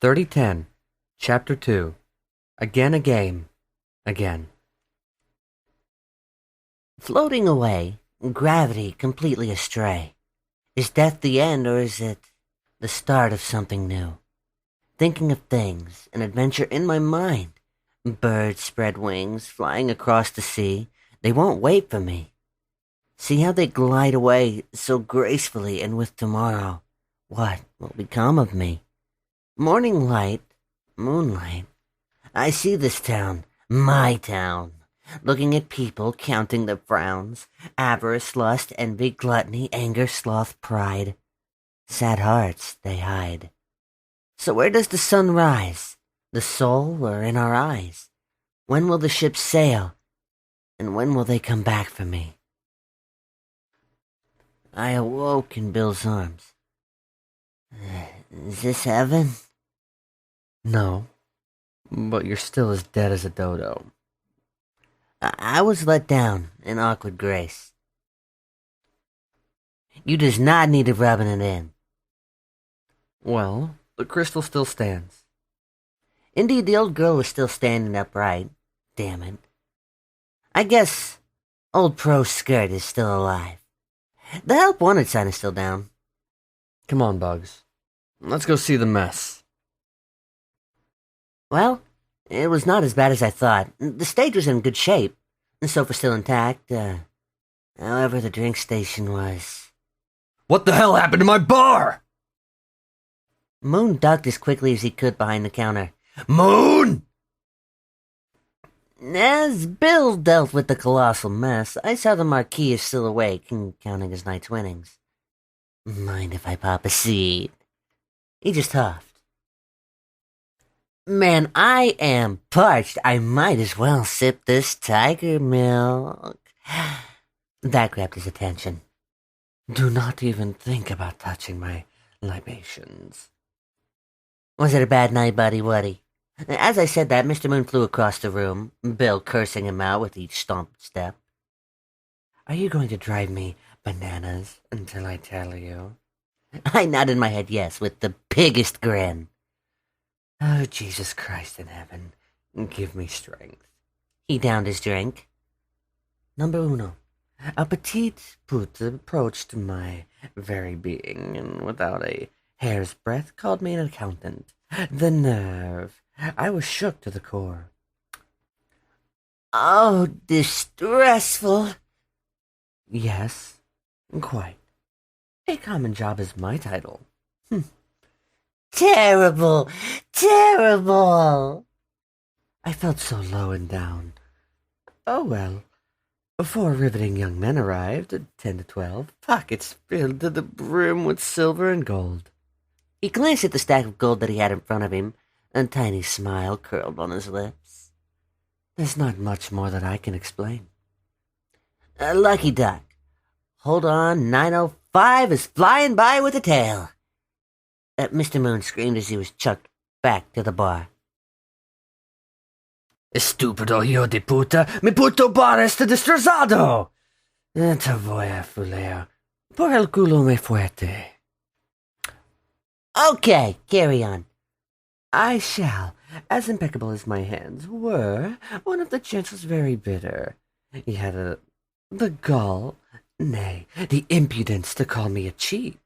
3010, Chapter 2. Again a game. Again. Floating away, gravity completely astray. Is death the end, or is it the start of something new? Thinking of things, an adventure in my mind. Birds spread wings, flying across the sea. They won't wait for me. See how they glide away so gracefully, and with tomorrow, what will become of me? Morning light, moonlight. I see this town, my town. Looking at people, counting their frowns. Avarice, lust, envy, gluttony, anger, sloth, pride. Sad hearts they hide. So where does the sun rise? The soul or in our eyes? When will the ships sail? And when will they come back for me? I awoke in Bill's arms. Is this heaven? No, but you're still as dead as a dodo. I was let down in awkward grace. You does not need to rubbing it in. Well, the crystal still stands. Indeed, the old girl was still standing upright. Damn it. I guess old Pro Skirt is still alive. The help wanted sign is still down. Come on, Bugs. Let's go see the mess. Well, it was not as bad as I thought. The stage was in good shape. The sofa still intact. However, the drink station was. What the hell happened to my bar? Moon ducked as quickly as he could behind the counter. Moon! As Bill dealt with the colossal mess, I saw the Marquis is still awake and counting his night's winnings. Mind if I pop a seed? He just huffed. Man, I am parched. I might as well sip this tiger milk. That grabbed his attention. Do not even think about touching my libations. Was it a bad night, buddy Woody? As I said that, Mr. Moon flew across the room, Bill cursing him out with each stomped step. Are you going to drive me bananas until I tell you? I nodded my head yes, with the biggest grin. Oh, Jesus Christ in heaven, give me strength. He downed his drink. Number uno. A petite pute approached my very being, and without a hair's breadth called me an accountant. The nerve. I was shook to the core. Oh, distressful. Yes, quite. A common job is my title. Terrible! Terrible! I felt so low and down. Oh well. 4 riveting young men arrived, 10 to 12, pockets filled to the brim with silver and gold. He glanced at the stack of gold that he had in front of him. A tiny smile curled on his lips. There's not much more that I can explain. Lucky duck. Hold on, 905 is flying by with a tail. Mr. Moon screamed as he was chucked back to the bar. Estúpido hijo de puta, mi puto bar está destrozado. Te voy a fuleo. Por el culo muy fuerte. Okay, carry on. I shall. As impeccable as my hands were, one of the gents was very bitter. He had the gall, nay, the impudence to call me a cheat.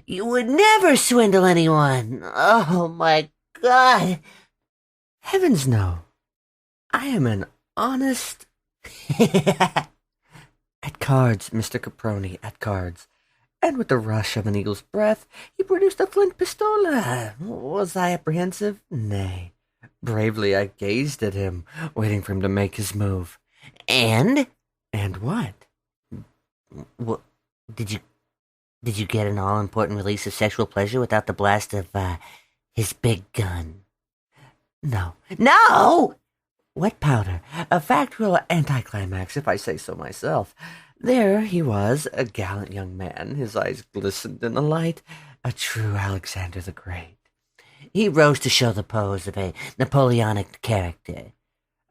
You would never swindle anyone. Oh, my God. Heavens, no. I am an honest... At cards, Mr. Caproni, at cards. And with the rush of an eagle's breath, he produced a flint pistola. Was I apprehensive? Nay. Bravely I gazed at him, waiting for him to make his move. And? And what? What did you get an all-important release of sexual pleasure without the blast of, his big gun? No. No! Wet powder. A factual anticlimax, if I say so myself. There he was, a gallant young man. His eyes glistened in the light. A true Alexander the Great. He rose to show the pose of a Napoleonic character.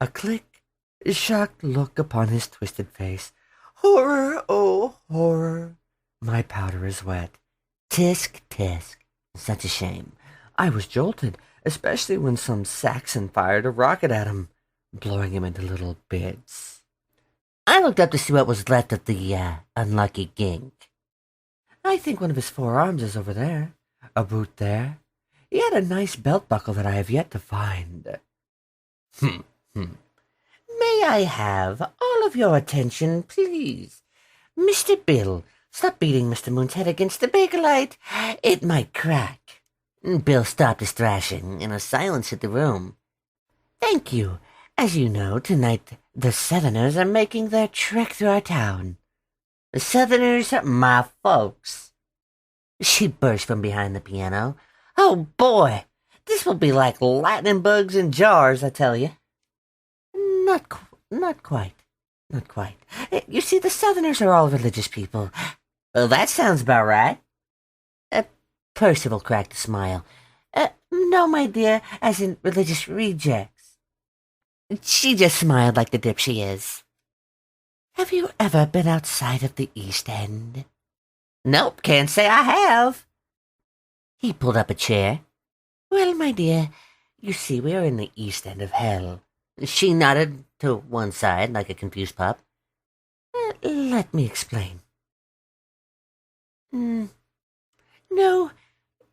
A click, a shocked look upon his twisted face. Horror, oh, horror. My powder is wet. Tisk, tisk. Such a shame. I was jolted, especially when some Saxon fired a rocket at him, blowing him into little bits. I looked up to see what was left of the unlucky gink. I think one of his forearms is over there, a boot there. He had a nice belt buckle that I have yet to find. May I have all of your attention, please? Mr. Bill, stop beating Mr. Moon's head against the Bakelite. It might crack. Bill stopped his thrashing, and a silence hit the room. Thank you. As you know, tonight the Southerners are making their trek through our town. The Southerners are my folks. She burst from behind the piano. Oh, boy, this will be like lightning bugs in jars, I tell you. Not quite. You see, the Southerners are all religious people. Well, that sounds about right. Percival cracked a smile. No, my dear, as in religious rejects. She just smiled like the dip she is. Have you ever been outside of the East End? Nope, can't say I have. He pulled up a chair. Well, my dear, you see, we are in the East End of hell. She nodded to one side like a confused pup. Let me explain.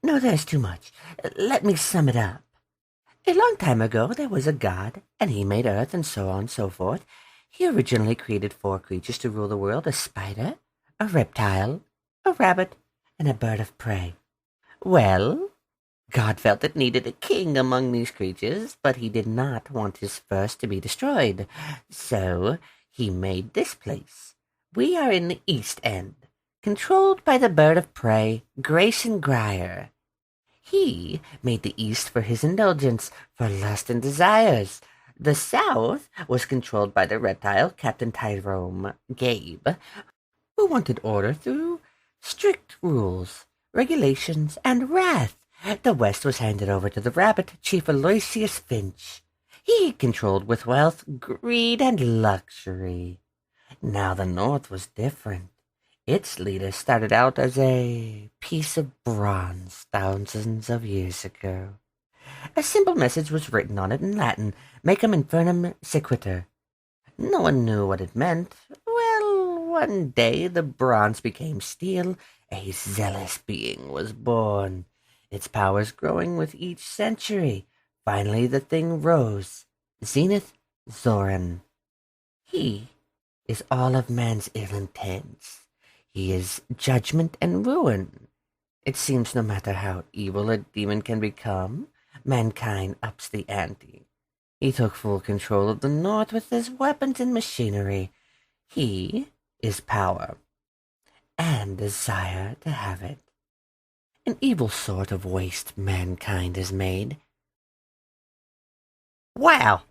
No, there's too much. Let me sum it up. A long time ago, there was a god, and he made earth and so on and so forth. He originally created 4 creatures to rule the world: a spider, a reptile, a rabbit, and a bird of prey. Well, God felt it needed a king among these creatures, but he did not want his first to be destroyed. So he made this place. We are in the East End, controlled by the bird of prey, Grayson Grier. He made the East for his indulgence, for lust and desires. The South was controlled by the reptile, Captain Tyrone Gabe, who wanted order through strict rules, regulations, and wrath. The West was handed over to the rabbit, Chief Aloysius Finch. He controlled with wealth, greed, and luxury. Now the North was different. Its leader started out as a piece of bronze thousands of years ago. A simple message was written on it in Latin, Mecum Infernum Sequitur. No one knew what it meant. Well, one day the bronze became steel. A zealous being was born, its powers growing with each century. Finally the thing rose, Zenith Zoran. He is all of man's ill intents. He is judgment and ruin. It seems no matter how evil a demon can become, mankind ups the ante. He took full control of the North with his weapons and machinery. He is power, and desire to have it. An evil sort of waste mankind has made. Wow!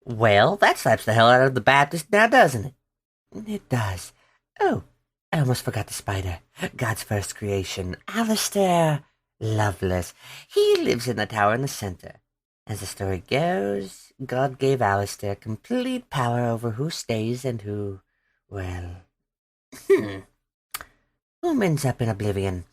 Well, that slaps the hell out of the Baptist now, doesn't it? It does. Oh, I almost forgot the spider. God's first creation, Alistair Lovelace. He lives in the tower in the center. As the story goes, God gave Alistair complete power over who stays and who, well, who ends up in oblivion.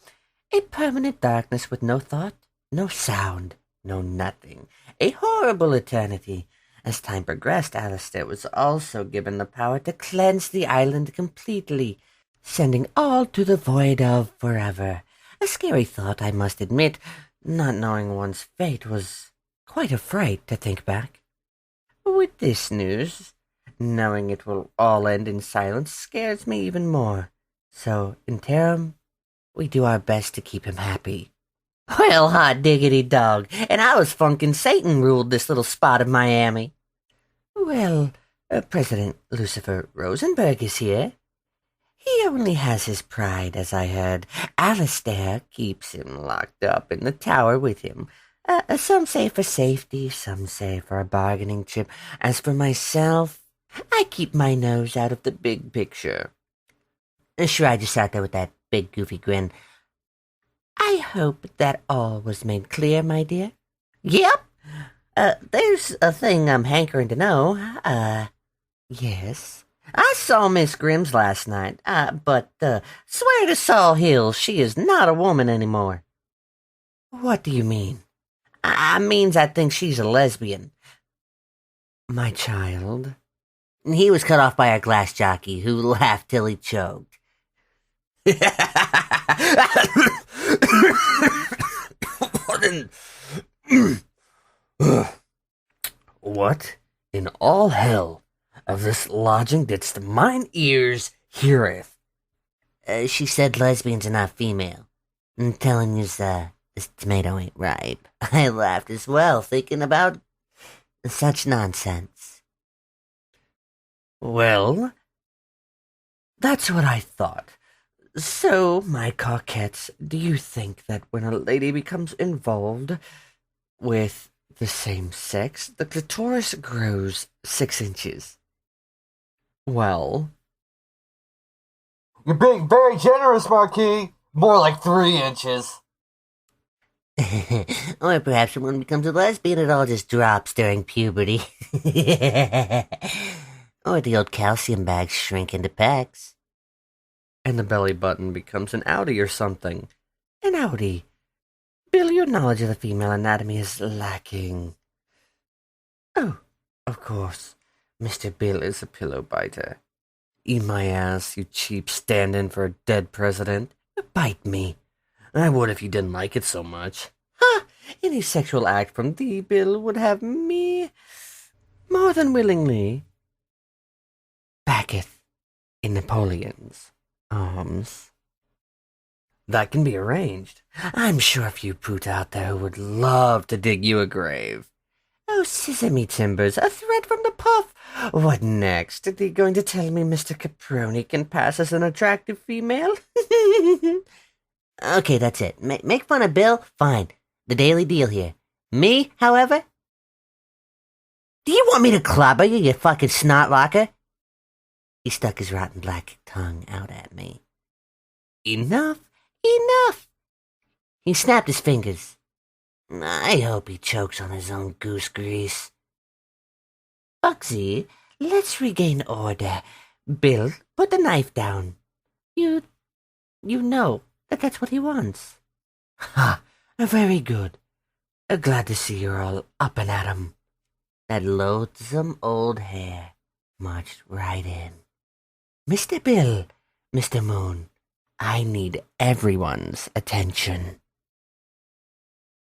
A permanent darkness with no thought, no sound, no nothing. A horrible eternity. As time progressed, Alistair was also given the power to cleanse the island completely, sending all to the void of forever. A scary thought, I must admit. Not knowing one's fate was quite a fright to think back. With this news, knowing it will all end in silence scares me even more. So, interim, we do our best to keep him happy. Well, hot diggity dog, and I was funkin' Satan ruled this little spot of Miami. Well, President Lucifer Rosenberg is here. He only has his pride, as I heard. Alistair keeps him locked up in the tower with him. Some say for safety, some say for a bargaining chip. As for myself, I keep my nose out of the big picture. Sure, I just sat there with that big goofy grin. I hope that all was made clear, my dear. Yep. There's a thing I'm hankering to know. Yes. I saw Miss Grimm's last night, but swear to Saul Hills she is not a woman anymore. What do you mean? I means I think she's a lesbian. My child. He was cut off by our glass jockey, who laughed till he choked. What in all hell of this lodging didst mine ears heareth? She said lesbians are not female. I'm telling you, this tomato ain't ripe. I laughed as well, thinking about such nonsense. Well, that's what I thought. So, my coquettes, do you think that when a lady becomes involved with the same sex, the clitoris grows 6 inches? Well, You're being very generous, Marquis. More like 3 inches. Or perhaps when one becomes a lesbian, it all just drops during puberty. Or the old calcium bags shrink into packs. and the belly button becomes an outie or something. An outie. Bill, your knowledge of the female anatomy is lacking. Oh, of course, Mr. Bill is a pillow biter. Eat my ass, you cheap stand-in for a dead president. Bite me. I would if you didn't like it so much. Ha! Any sexual act from thee, Bill, would have me more than willingly backeth in Napoleon's arms. That can be arranged. I'm sure a few brutes out there who would love to dig you a grave. Oh, sesame timbers, a threat from the puff. What next? Are they going to tell me Mr. Caproni can pass as an attractive female? Okay, that's it. Make fun of Bill? Fine. The daily deal here. Me, however? Do you want me to clobber you, you fucking snot locker? He stuck his rotten black tongue out at me. Enough. Enough! He snapped his fingers. I hope he chokes on his own goose grease. Bugsy, let's regain order. Bill, put the knife down. You know that's what he wants. Ha! Very good. Glad to see you're all up and at 'em. That loathsome old hare marched right in. Mr. Bill, Mr. Moon, I need everyone's attention.